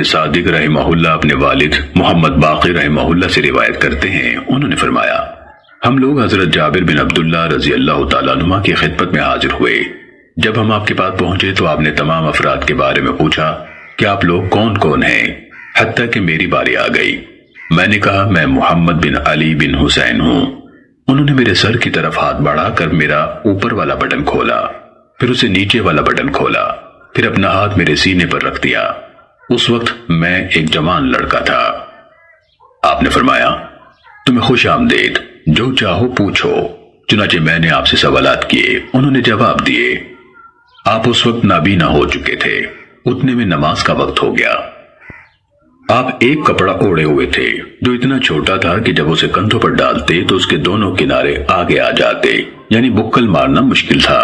صادق رحمہ اللہ اپنے والد محمد باقر رحمہ اللہ سے روایت کرتے ہیں، انہوں نے فرمایا ہم لوگ حضرت جابر بن عبداللہ رضی اللہ تعالیٰ عنہ کی خدمت میں حاضر ہوئے۔ جب ہم آپ کے پاس پہنچے تو آپ نے تمام افراد کے بارے میں پوچھا کہ آپ لوگ کون کون ہیں، حتیٰ کہ میری باری آ گئی۔ میں نے کہا میں محمد بن علی بن حسین ہوں۔ انہوں نے میرے سر کی طرف ہاتھ بڑھا کر میرا اوپر والا بٹن کھولا، پھر اسے نیچے والا بٹن کھولا، پھر اپنا ہاتھ میرے سینے پر رکھ دیا۔ اس وقت میں ایک جوان لڑکا تھا۔ آپ نے فرمایا تمہیں خوش آمدید، جو چاہو پوچھو۔ چنانچہ میں نے آپ سے سوالات کیے، انہوں نے جواب دیے۔ آپ اس وقت نابینا ہو چکے تھے، اتنے میں نماز کا وقت ہو گیا۔ آپ ایک کپڑا اوڑے ہوئے تھے جو اتنا چھوٹا تھا کہ جب اسے کندھوں پر ڈالتے تو اس کے دونوں کنارے آگے آ جاتے، یعنی بکل مارنا مشکل تھا،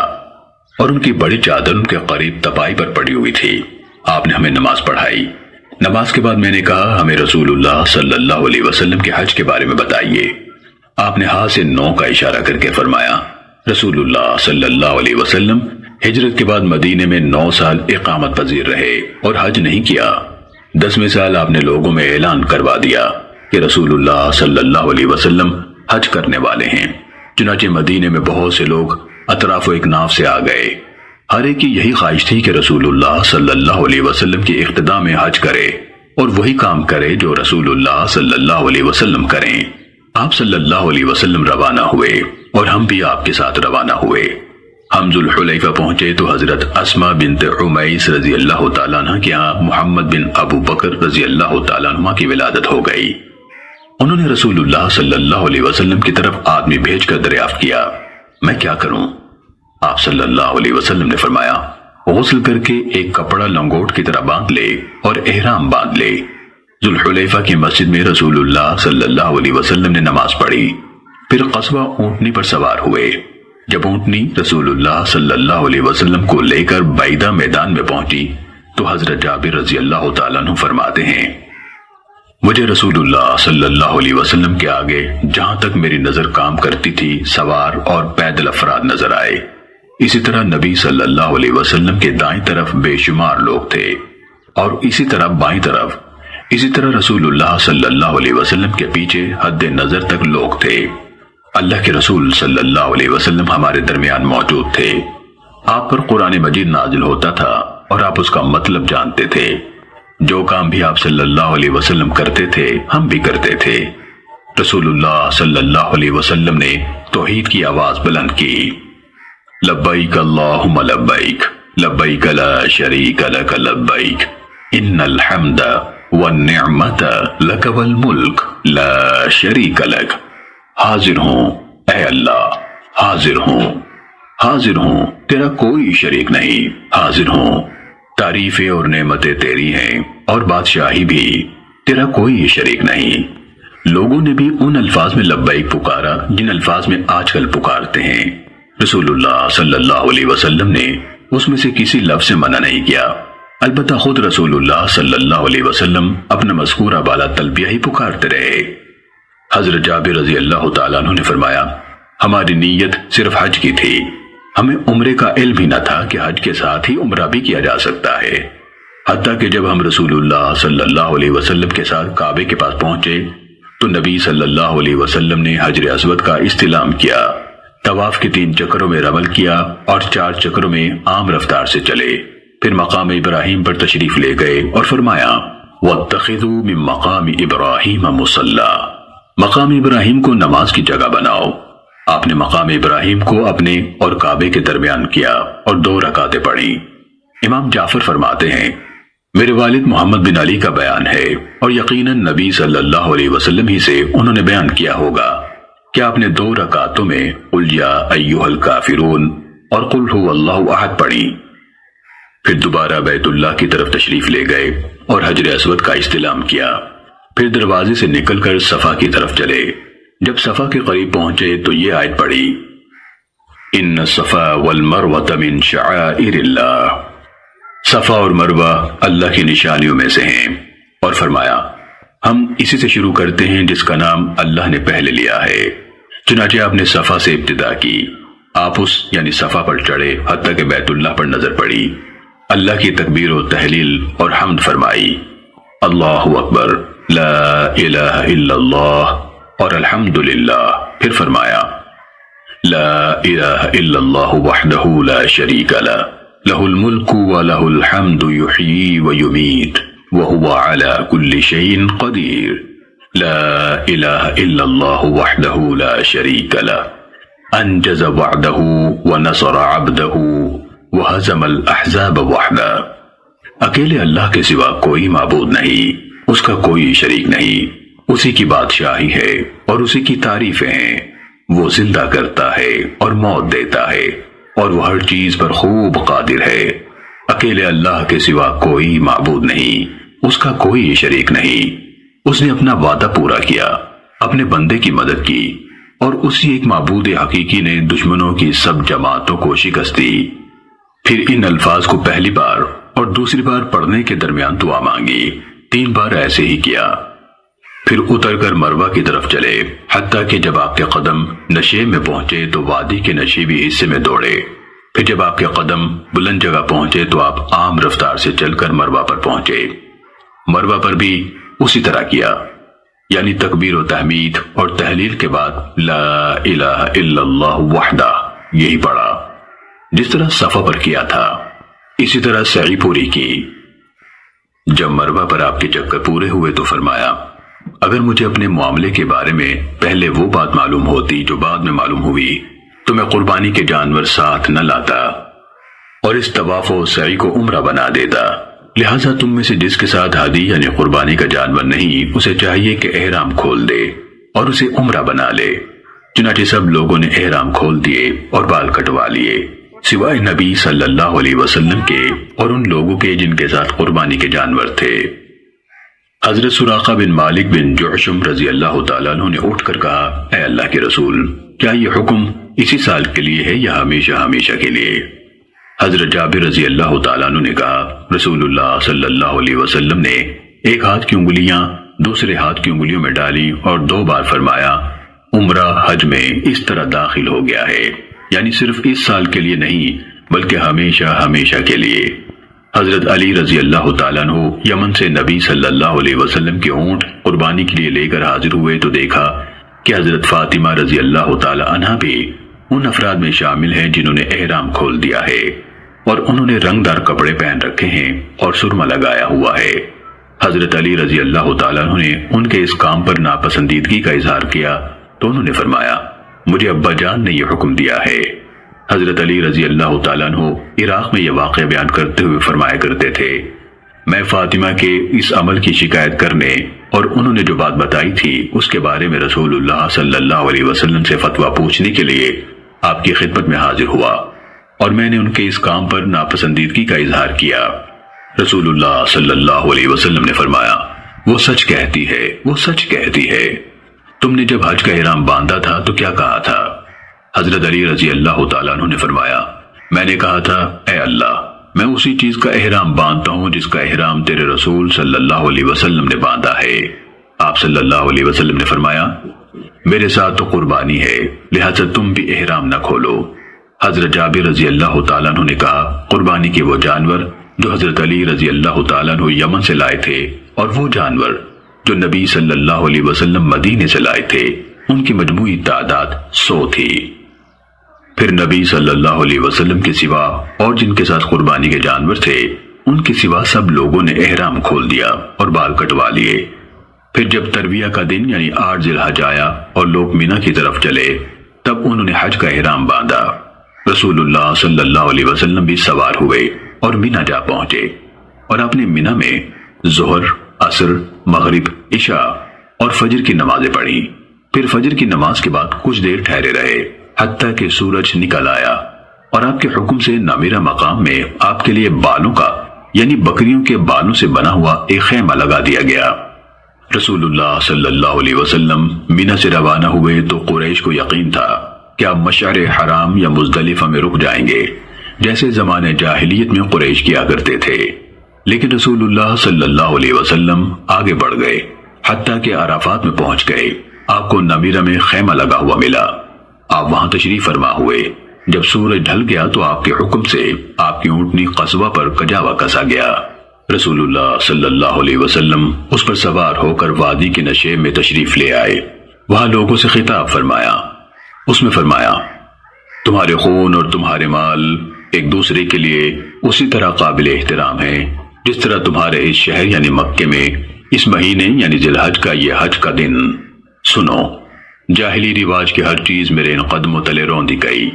اور ان کی بڑی چادر ان کے قریب تپائی پر پڑی ہوئی تھی۔ آپ نے ہمیں نماز پڑھائی۔ نماز کے بعد میں نے کہا ہمیں رسول اللہ صلی اللہ علیہ وسلم کے حج کے بارے میں بتائیے۔ آپ نے ہاتھ سے 9 کا اشارہ کر کے فرمایا رسول اللہ صلی اللہ علیہ وسلم ہجرت کے بعد مدینے میں 9 سال اقامت پذیر رہے اور حج نہیں کیا۔ 10ویں سال آپ نے لوگوں میں اعلان کروا دیا کہ رسول اللہ صلی اللہ علیہ وسلم حج کرنے والے ہیں۔ چنانچہ مدینے میں بہت سے لوگ اطراف و اکناف سے آ گئے۔ ہر ایک کی یہی خواہش تھی کہ رسول اللہ صلی اللہ علیہ وسلم کی اقتداء میں حج کرے اور وہی کام کرے جو رسول اللہ صلی اللہ علیہ وسلم کریں۔ آپ صلی اللہ علیہ وسلم روانہ ہوئے اور ہم بھی آپ کے ساتھ روانہ ہوئے۔ ہم ذوالحلیفہ پہنچے تو حضرت اسماء بنت عمیس رضی اللہ تعالیٰ عنہ کے ہاں محمد بن ابو بکر رضی اللہ تعالیٰ عنہ کی ولادت ہو گئی۔ انہوں نے رسول اللہ صلی اللہ علیہ وسلم کی طرف آدمی بھیج کر دریافت کیا میں کیا کروں؟ آپ صلی اللہ علیہ وسلم نے فرمایا غسل کر کے ایک کپڑا لنگوٹ کی طرح باندھ لے اور احرام باندھ لے۔ ذوالحلیفہ کی مسجد میں رسول اللہ صلی اللہ علیہ وسلم نے نماز پڑھی، پھر قصبہ اونٹنی پر سوار ہوئے۔ جب اونٹنی رسول اللہ صلی اللہ علیہ وسلم کو لے کر بعیدہ میدان میں پہنچی تو حضرت جابر رضی اللہ تعالیٰ عنہ فرماتے ہیں مجھے رسول اللہ صلی اللہ علیہ وسلم کے آگے جہاں تک میری نظر کام کرتی تھی سوار اور پیدل افراد نظر آئے۔ اسی طرح نبی صلی اللہ علیہ وسلم کے دائیں طرف بے شمار لوگ تھے اور اسی طرح بائیں طرف، اسی طرح رسول اللہ صلی اللہ علیہ وسلم کے پیچھے حد نظر تک لوگ تھے۔ اللہ کے رسول صلی اللہ علیہ وسلم ہمارے درمیان موجود تھے۔ آپ پر قرآن مجید نازل ہوتا تھا اور آپ اس کا مطلب جانتے تھے۔ جو کام بھی آپ صلی اللہ علیہ وسلم کرتے تھے ہم بھی کرتے تھے۔ رسول اللہ صلی اللہ علیہ وسلم نے توحید کی آواز بلند کی لبیک اللہم لبیک لبیک لا شریک لک لبیک ان الحمد والنعمت لک والملک لا شریک لک۔ حاضر ہوں اے اللہ، حاضر ہوں، حاضر ہوں، تیرا کوئی شریک نہیں، حاضر ہوں، تعریفیں اور نعمتیں تیری ہیں اور بادشاہی بھی، تیرا کوئی شریک نہیں۔ لوگوں نے بھی ان الفاظ میں لبیک پکارا جن الفاظ میں آج کل پکارتے ہیں۔ رسول اللہ صلی اللہ علیہ وسلم نے اس میں سے کسی لفظ سے منع نہیں کیا، البتہ خود رسول اللہ صلی اللہ علیہ وسلم اپنا مذکورہ بالا تلبیہ ہی پکارتے رہے۔ حضرت جابر رضی اللہ تعالیٰ عنہ نے فرمایا ہماری نیت صرف حج کی تھی، ہمیں عمرے کا علم ہی نہ تھا کہ حج کے ساتھ ہی عمرہ بھی کیا جا سکتا ہے۔ حتیٰ کہ جب ہم رسول اللہ صلی اللہ علیہ وسلم کے ساتھ کعبے کے پاس پہنچے تو نبی صلی اللہ علیہ وسلم نے حجر اسود کا استلام کیا، طواف کے 3 چکروں میں رمل کیا اور 4 چکروں میں عام رفتار سے چلے، پھر مقام ابراہیم پر تشریف لے گئے اور فرمایا وَاتَّخِذُوا مِن مَقَامِ إِبْرَاهِيمَ مُصَلَّى، مقام ابراہیم کو نماز کی جگہ بناؤ۔ آپ نے مقام ابراہیم کو اپنے اور کعبے کے درمیان کیا اور 2 رکعتیں پڑھی۔ امام جعفر فرماتے ہیں میرے والد محمد بن علی کا بیان ہے اور یقیناً نبی صلی اللہ علیہ وسلم ہی سے انہوں نے بیان کیا ہوگا کہ آپ نے 2 رکعتوں میں قل یا ایھا الکافرون اور قل ھو اللہ احد پڑھی، پھر دوبارہ بیت اللہ کی طرف تشریف لے گئے اور حجر اسود کا استلام کیا، پھر دروازے سے نکل کر صفا کی طرف چلے۔ جب صفا کے قریب پہنچے تو یہ آیت پڑھی ان الصفا والمروۃ من شعائر اللہ، صفا اور مروہ اللہ کی نشانیوں میں سے ہیں، اور فرمایا ہم اسی سے شروع کرتے ہیں جس کا نام اللہ نے پہلے لیا ہے۔ چنانچہ آپ نے صفا سے ابتدا کی، آپ اس یعنی صفا پر چڑھے حتیٰ کہ بیت اللہ پر نظر پڑی، اللہ کی تکبیر و تحلیل اور حمد فرمائی، اللہ اکبر، لا الہ الا اللہ اور الحمدللہ، پھر فرمایا لا الہ الا اللہ وحدہ لا شریک لہ، لہ الملک ولہ الحمد یحیی ویمیت وہو علی کل شیء قدیر، لا الہ الا اللہ وحدہ لا شریک لہ، انجز وعدہ ونصر عبدہ وہزم الاحزاب وحدہ۔ اکیلے اللہ کے سوا کوئی معبود نہیں، اس کا کوئی شریک نہیں، اسی کی بادشاہی ہے اور اسی کی تعریفیں ہیں۔ وہ زندہ کرتا ہے اور موت دیتا ہے اور وہ ہر چیز پر خوب قادر ہے۔ اکیلے اللہ کے سوا کوئی معبود نہیں، اس کا کوئی شریک نہیں۔ اس نے اپنا وعدہ پورا کیا، اپنے بندے کی مدد کی، اور اسی ایک معبود حقیقی نے دشمنوں کی سب جماعتوں کو شکست دی۔ پھر ان الفاظ کو پہلی بار اور دوسری بار پڑھنے کے درمیان دعا مانگی، 3 بار ایسے ہی کیا۔ پھر اتر کر مروہ کی طرف چلے، حتیٰ کہ جب آپ کے قدم نشیب میں پہنچے تو وادی کے نشیبی حصے میں دوڑے۔ پھر جب آپ کے قدم بلند جگہ پہنچے تو آپ عام رفتار سے چل کر مروہ پر پہنچے۔ مروہ پر بھی اسی طرح کیا، یعنی تکبیر و تحمید اور تحلیل کے بعد لا الہ الا اللہ وحدہ یہی پڑھا، جس طرح صفا پر کیا تھا اسی طرح سعی پوری کی۔ جب مروہ پر آپ کے چکر پورے ہوئے تو فرمایا اگر مجھے اپنے معاملے کے بارے میں پہلے وہ بات معلوم ہوتی جو بعد میں معلوم ہوئی تو میں قربانی کے جانور ساتھ نہ لاتا اور اس طواف و سعی کو عمرہ بنا دیتا۔ لہٰذا تم میں سے جس کے ساتھ ہادی یعنی قربانی کا جانور نہیں، اسے چاہیے کہ احرام کھول دے اور اسے عمرہ بنا لے۔ چنانچہ سب لوگوں نے احرام کھول دیے اور بال کٹوا لیے، سوائے نبی صلی اللہ علیہ وسلم کے اور ان لوگوں کے جن کے ساتھ قربانی کے جانور تھے۔ حضرت سراقہ بن مالک بن جعشم رضی اللہ تعالیٰ عنہ نے اٹھ کر کہا اے اللہ کے رسول، کیا یہ حکم اسی سال کے لیے ہے یا ہمیشہ ہمیشہ کے لیے؟ حضرت جابر رضی اللہ تعالیٰ عنہ نے کہا رسول اللہ صلی اللہ علیہ وسلم نے ایک ہاتھ کی انگلیاں دوسرے ہاتھ کی انگلیوں میں ڈالی اور 2 بار فرمایا عمرہ حج میں اس طرح داخل ہو گیا ہے، یعنی صرف اس سال کے لیے نہیں بلکہ ہمیشہ ہمیشہ کے لیے۔ حضرت علی رضی اللہ تعالیٰ عنہ یمن سے نبی صلی اللہ علیہ وسلم کے اونٹ قربانی کے لیے لے کر حاضر ہوئے تو دیکھا کہ حضرت فاطمہ رضی اللہ تعالیٰ عنہ بھی ان افراد میں شامل ہیں جنہوں نے احرام کھول دیا ہے اور انہوں نے رنگ دار کپڑے پہن رکھے ہیں اور سرما لگایا ہوا ہے۔ حضرت علی رضی اللہ تعالیٰ عنہ نے ان کے اس کام پر ناپسندیدگی کا اظہار کیا تو انہوں نے فرمایا مجھے ابا جان نے یہ حکم دیا ہے۔ حضرت علی رضی اللہ تعالیٰ عنہ عراق میں یہ واقعہ بیان کرتے ہوئے فرمایا کرتے تھے میں فاطمہ کے اس عمل کی شکایت کرنے اور انہوں نے جو بات بتائی تھی اس کے بارے میں رسول اللہ صلی اللہ علیہ وسلم سے فتویٰ پوچھنے کے لیے آپ کی خدمت میں حاضر ہوا اور میں نے ان کے اس کام پر ناپسندیدگی کا اظہار کیا۔ رسول اللہ صلی اللہ علیہ وسلم نے فرمایا وہ سچ کہتی ہے، وہ سچ کہتی ہے۔ تم نے جب حج کا احرام باندھا تھا تو کیا کہا تھا؟ حضرت علی رضی اللہ تعالیٰ عنہ نے فرمایا میں نے کہا تھا اے اللہ میں اسی چیز کا احرام باندھتا ہوں جس کا احرام تیرے رسول صلی اللہ علیہ وسلم نے باندھا ہے۔ آپ صلی اللہ علیہ وسلم نے فرمایا میرے ساتھ تو قربانی ہے لہذا تم بھی احرام نہ کھولو۔ حضرت جابر رضی اللہ تعالیٰ عنہ نے کہا قربانی کے وہ جانور جو حضرت علی رضی اللہ تعالیٰ عنہ یمن سے لائے تھے اور وہ جانور جو نبی صلی اللہ علیہ وسلم مدینے سے لائے تھے ان کی مجموعی تعداد 100 تھی۔ پھر نبی صلی اللہ علیہ وسلم کے سوا اور جن کے ساتھ قربانی کے جانور تھے ان کے سوا سب لوگوں نے احرام کھول دیا اور بال کٹوا لیے۔ پھر جب ترویہ کا دن یعنی 8 ذی الحجہ آیا اور لوگ مینا کی طرف چلے تب انہوں نے حج کا احرام باندھا۔ رسول اللہ صلی اللہ علیہ وسلم بھی سوار ہوئے اور مینا جا پہنچے اور اپنے مینا میں ظہر، عصر، مغرب، عشاء اور فجر کی نمازیں پڑھی۔ پھر فجر کی نماز کے بعد کچھ دیر ٹھہرے رہے حتیٰ کہ سورج نکل آیا اور آپ کے حکم سے نامیرہ مقام میں آپ کے لیے بالوں کا یعنی بکریوں کے بالوں سے بنا ہوا ایک خیمہ لگا دیا گیا۔ رسول اللہ صلی اللہ علیہ وسلم مینا سے روانہ ہوئے تو قریش کو یقین تھا کہ آپ مشعر حرام یا مزدلفہ میں رک جائیں گے جیسے زمانے جاہلیت میں قریش کیا کرتے تھے، لیکن رسول اللہ صلی اللہ علیہ وسلم آگے بڑھ گئے حتیٰ کہ عرفات میں پہنچ گئے۔ آپ کو نمیرہ میں خیمہ لگا ہوا ملا، آپ وہاں تشریف فرما ہوئے۔ جب سورج ڈھل گیا تو آپ کے حکم سے آپ کی اونٹنی قصبہ پر کجاوا کسا گیا۔ رسول اللہ صلی اللہ علیہ وسلم اس پر سوار ہو کر وادی کے نشیب میں تشریف لے آئے۔ وہاں لوگوں سے خطاب فرمایا۔ اس میں فرمایا، تمہارے خون اور تمہارے مال ایک دوسرے کے لیے اسی طرح قابل احترام ہیں جس طرح تمہارے اس شہر یعنی مکے میں اس مہینے یعنی ذی الحج کا یہ حج کا دن۔ سنو، جاہلی رواج کی ہر چیز میرے ان قدموں تلے روندی گئی۔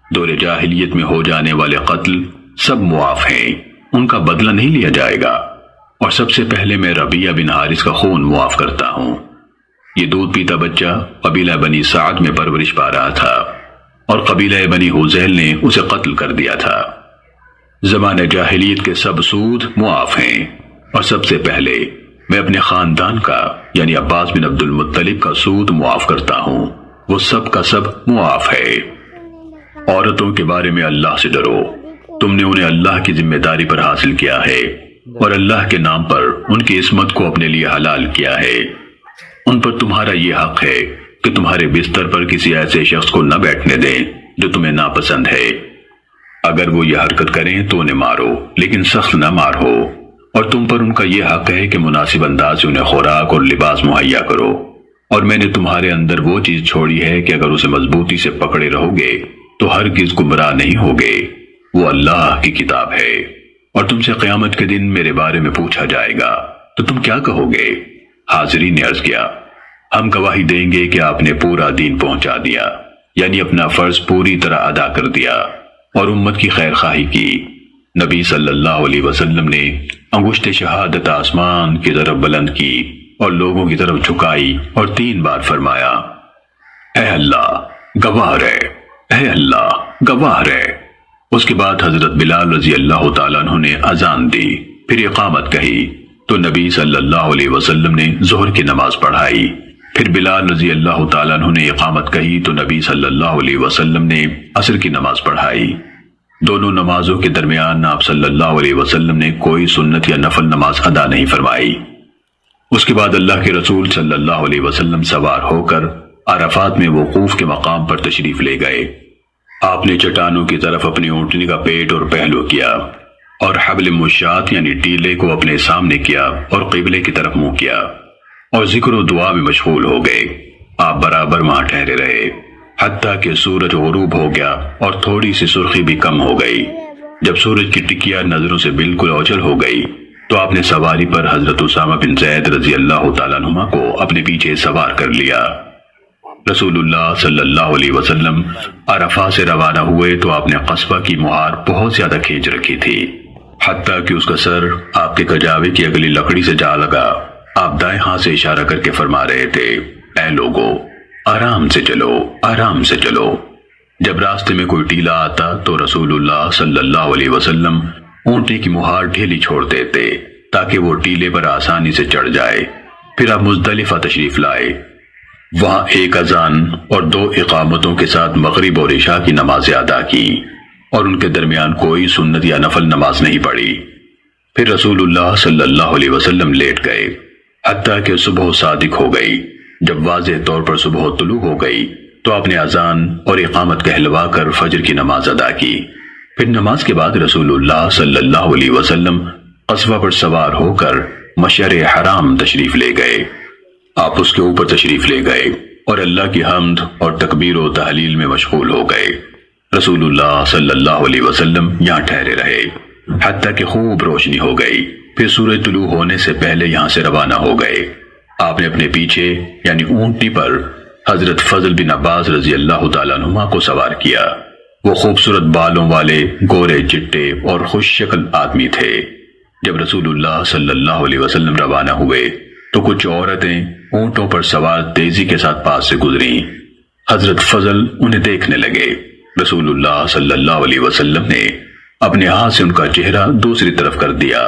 دور جاہلیت میں ہو جانے والے قتل سب معاف ہیں، ان کا بدلہ نہیں لیا جائے گا، اور سب سے پہلے میں ربیعہ بن حارث کا خون معاف کرتا ہوں۔ یہ دودھ پیتا بچہ قبیلہ بنی سعد میں پرورش پا رہا تھا اور قبیلہ بنی حذیل نے اسے قتل کر دیا تھا۔ زمانہ جاہلیت کے سب سود معاف ہیں، اور سب سے پہلے میں اپنے خاندان کا یعنی عباس بن عبد المطلب کا سود معاف کرتا ہوں، وہ سب کا سب معاف ہے۔ عورتوں کے بارے میں اللہ سے ڈرو، تم نے انہیں اللہ کی ذمہ داری پر حاصل کیا ہے اور اللہ کے نام پر ان کی عصمت کو اپنے لیے حلال کیا ہے۔ ان پر تمہارا یہ حق ہے کہ تمہارے بستر پر کسی ایسے شخص کو نہ بیٹھنے دیں جو تمہیں ناپسند ہے۔ اگر وہ یہ حرکت کریں تو انہیں مارو، لیکن سخت نہ مارو، اور تم پر ان کا یہ حق ہے کہ مناسب انداز سے انہیں خوراک اور لباس مہیا کرو۔ اور میں نے تمہارے اندر وہ چیز چھوڑی ہے کہ اگر اسے مضبوطی سے پکڑے رہو گے تو ہرگز گمراہ نہیں ہوگے، وہ اللہ کی کتاب ہے۔ اور تم سے قیامت کے دن میرے بارے میں پوچھا جائے گا تو تم کیا کہو گے؟ حاضرین نے عرض کیا، ہم گواہی دیں گے کہ آپ نے پورا دین پہنچا دیا، یعنی اپنا فرض پوری طرح ادا کر دیا اور امت کی خیر خواہی کی۔ نبی صلی اللہ علیہ وسلم نے انگشت شہادت آسمان کی طرف بلند کی اور لوگوں کی طرف جھکائی اور 3 بار فرمایا، اے اللہ گواہ رہے، اے اللہ گواہ رہے۔ اس کے بعد حضرت بلال رضی اللہ تعالیٰ عنہ نے اذان دی، پھر اقامت کہی تو نبی صلی اللہ علیہ وسلم نے ظہر کی نماز پڑھائی، پھر بلال رضی اللہ تعالیٰ عنہ نے اقامت کہی تو نبی صلی اللہ علیہ وسلم نے عصر کی نماز پڑھائی۔ دونوں نمازوں کے درمیان آپ صلی اللہ علیہ وسلم نے کوئی سنت یا نفل نماز ادا نہیں فرمائی۔ اس کے بعد اللہ کے رسول صلی اللہ علیہ وسلم سوار ہو کر عرفات میں وقوف کے مقام پر تشریف لے گئے۔ آپ نے چٹانوں کی طرف اپنی اونٹنی کا پیٹ اور پہلو کیا اور حبل مشات یعنی ٹیلے کو اپنے سامنے کیا اور قبلے کی طرف منہ کیا اور ذکر و دعا میں مشغول ہو گئے۔ آپ برابر وہاں ٹھہرے رہے حتیٰ کہ سورج غروب ہو گیا اور تھوڑی سی سرخی بھی کم ہو گئی۔ جب سورج کی ٹکیا نظروں سے بالکل اوجھل ہو گئی تو آپ نے سواری پر حضرت اسامہ بن زید رضی اللہ تعالیٰ عنہما کو اپنے پیچھے سوار کر لیا۔ رسول اللہ صلی اللہ علیہ وسلم عرفہ سے روانہ ہوئے تو آپ نے قصبہ کی مہار بہت زیادہ کھینچ رکھی تھی، حتیٰ کہ اس کا سر آپ کے کجاوے کی اگلی لکڑی سے جا لگا۔ آپ دائیں ہاتھ سے اشارہ کر کے فرما رہے تھے، اے لوگو آرام سے چلو، آرام سے چلو۔ جب راستے میں کوئی ٹیلا آتا تو رسول اللہ صلی اللہ علیہ وسلم اونٹنے کی مہار ڈھیلی چھوڑ دیتے تاکہ وہ ٹیلے پر آسانی سے چڑھ جائے۔ پھر آپ مزدلفہ تشریف لائے، وہاں 1 اذان اور 2 اقامتوں کے ساتھ مغرب اور عشاء کی نمازیں ادا کی اور ان کے درمیان کوئی سنت یا نفل نماز نہیں پڑھی۔ پھر رسول اللہ صلی اللہ علیہ وسلم لیٹ گئے حتیٰ کہ صبح صادق ہو گئی۔ جب واضح طور پر صبح طلوع ہو گئی تو آپ نے اذان اور اقامت کہلوا کر فجر کی نماز ادا کی۔ پھر نماز کے بعد رسول اللہ صلی اللہ علیہ وسلم قصبہ پر سوار ہو کر مشعر حرام تشریف لے گئے۔ آپ اس کے اوپر تشریف لے گئے اور اللہ کی حمد اور تکبیر و تحلیل میں مشغول ہو گئے۔ رسول اللہ صلی اللہ علیہ وسلم یہاں ٹھہرے رہے حتیٰ کہ خوب روشنی ہو گئی۔ پھر سورج طلوع ہونے سے پہلے یہاں سے روانہ ہو گئے۔ آپ نے اپنے پیچھے یعنی اونٹنی پر حضرت فضل بن عباس رضی اللہ تعالیٰ عنہما کو سوار کیا۔ وہ خوبصورت بالوں والے گورے چٹے اور خوش شکل آدمی تھے۔ جب رسول اللہ صلی اللہ علیہ وسلم روانہ ہوئے تو کچھ عورتیں اونٹوں پر سوار تیزی کے ساتھ پاس سے گزریں۔ حضرت فضل انہیں دیکھنے لگے۔ رسول اللہ صلی اللہ علیہ وسلم نے اپنے ہاتھ سے ان کا چہرہ دوسری طرف کر دیا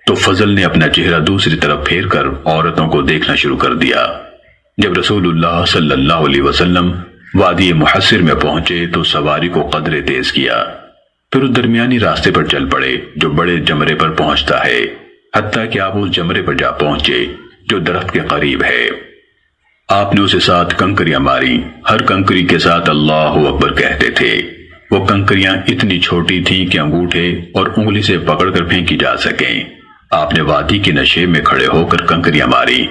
تو فضل نے اپنا چہرہ دوسری طرف پھیر کر عورتوں کو دیکھنا شروع کر دیا۔ جب رسول اللہ صلی اللہ علیہ وسلم وادی محصر میں پہنچے تو سواری کو قدرے تیز کیا، پھر اس درمیانی راستے پر چل پڑے جو بڑے جمرے پر پہنچتا ہے، حتیٰ کہ آپ اس جمرے پر جا پہنچے جو درخت کے قریب ہے۔ آپ نے اسے 7 کنکریاں ماری، ہر کنکری کے ساتھ اللہ اکبر کہتے تھے۔ وہ کنکریاں اتنی چھوٹی تھیں کہ انگوٹھے اور انگلی سے پکڑ کر پھینکی جا سکیں۔ آپ نے وادی کے نشے میں کھڑے ہو کر کنکریاں ماری۔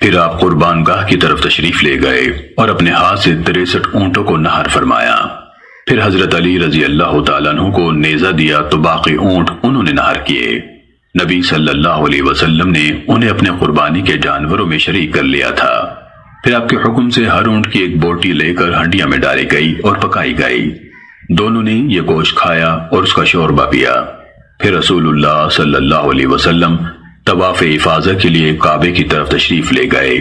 پھر آپ قربان گاہ کی طرف تشریف لے گئے اور اپنے ہاتھ سے 63 اونٹوں کو نہر فرمایا۔ پھر حضرت علی رضی اللہ تعالیٰ عنہ کو نیزہ دیا تو باقی اونٹ انہوں نے نہر کیے۔ نبی صلی اللہ علیہ وسلم نے انہیں اپنے قربانی کے جانوروں میں شریک کر لیا تھا۔ پھر آپ کے حکم سے ہر اونٹ کی ایک بوٹی لے کر ہنڈیاں میں ڈالی گئی اور پکائی گئی۔ دونوں نے یہ گوشت کھایا اور اس کا شوربہ پیا۔ پھر رسول اللہ صلی اللہ علیہ وسلم طواف افاضہ کے لیے کعبے کی طرف تشریف لے گئے۔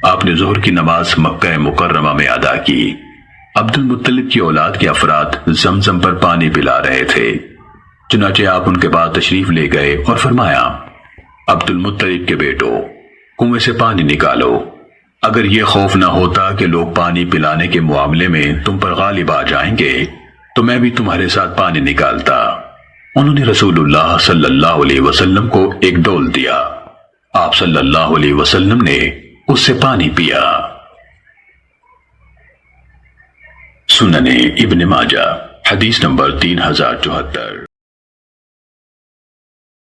آپ نے ظہر کی نماز مکہ مکرمہ میں ادا کی۔ عبد المطلب کی اولاد کے افراد زمزم پر پانی پلا رہے تھے، چنانچہ آپ ان کے بعد تشریف لے گئے اور فرمایا، عبد المطلب کے بیٹو، کنویں سے پانی نکالو۔ اگر یہ خوف نہ ہوتا کہ لوگ پانی پلانے کے معاملے میں تم پر غالب آ جائیں گے تو میں بھی تمہارے ساتھ پانی نکالتا۔ انہوں نے رسول اللہ صلی اللہ علیہ وسلم کو ایک ڈول دیا۔ آپ صلی اللہ علیہ وسلم نے اس سے پانی پیا۔ سنن ابن ماجہ حدیث نمبر 3074۔